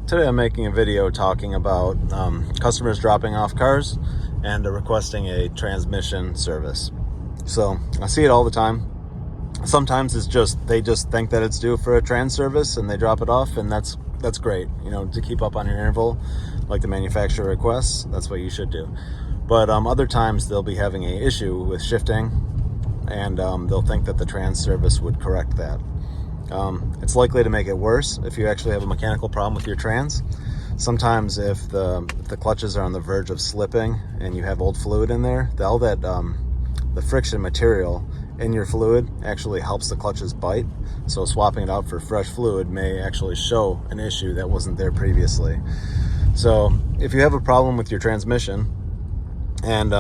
Today I'm making a video talking about customers dropping off cars and requesting a transmission service. So I see it all the time. Sometimes it's just they just think that it's due for a trans service and they drop it off, and that's great. You know, to keep up on your interval, like the manufacturer requests, that's what you should do. But other times they'll be having an issue with shifting, and they'll think that the trans service would correct that. It's likely to make it worse if you actually have a mechanical problem with your trans. Sometimes if the clutches are on the verge of slipping and you have old fluid in there, all that the friction material in your fluid actually helps the clutches bite. So swapping it out for fresh fluid may actually show an issue that wasn't there previously. So if you have a problem with your transmission and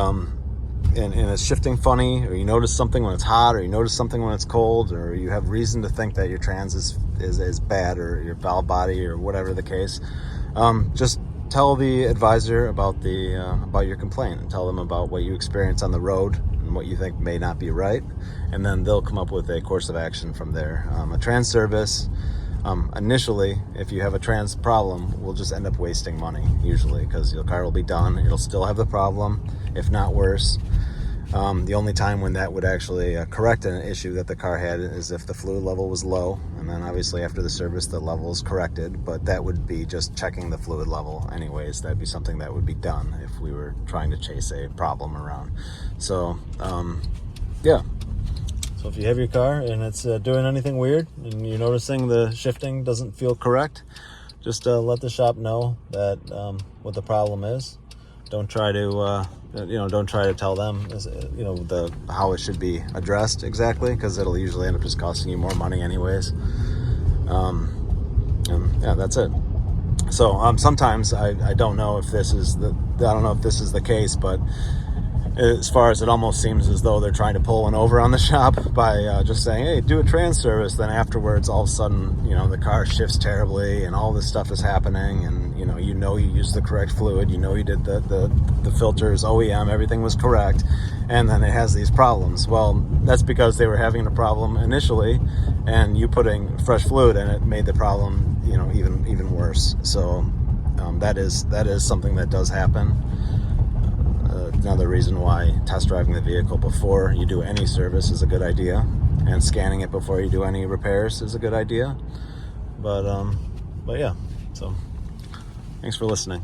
it's shifting funny, or you notice something when it's hot, or you notice something when it's cold, or you have reason to think that your trans is bad, or your valve body, or whatever the case, just tell the advisor about your complaint, and tell them about what you experience on the road and what you think may not be right, and then they'll come up with a course of action from there. A trans service, initially, if you have a trans problem, will just end up wasting money, usually, because your car will be done, it'll still have the problem, if not worse. The only time when that would actually correct an issue that the car had is if the fluid level was low, and then obviously after the service the level is corrected, but that would be just checking the fluid level anyways. That'd be something that would be done if we were trying to chase a problem around. So yeah, so if you have your car and it's doing anything weird and you're noticing the shifting doesn't feel correct, just let the shop know that what the problem is. Don't try to tell them, how it should be addressed exactly, because it'll usually end up just costing you more money anyways. And yeah, that's it. So sometimes I don't know if this is the case, but as far as it almost seems as though they're trying to pull one over on the shop by just saying, hey, do a trans service. Then afterwards, all of a sudden, the car shifts terribly and all this stuff is happening, and you used the correct fluid, you did the filters, OEM, everything was correct, and then it has these problems. Well, that's because they were having a problem initially, and you putting fresh fluid in it made the problem, even worse. So that is something that does happen. Another reason why test driving the vehicle before you do any service is a good idea, and scanning it before you do any repairs is a good idea. But yeah, so thanks for listening.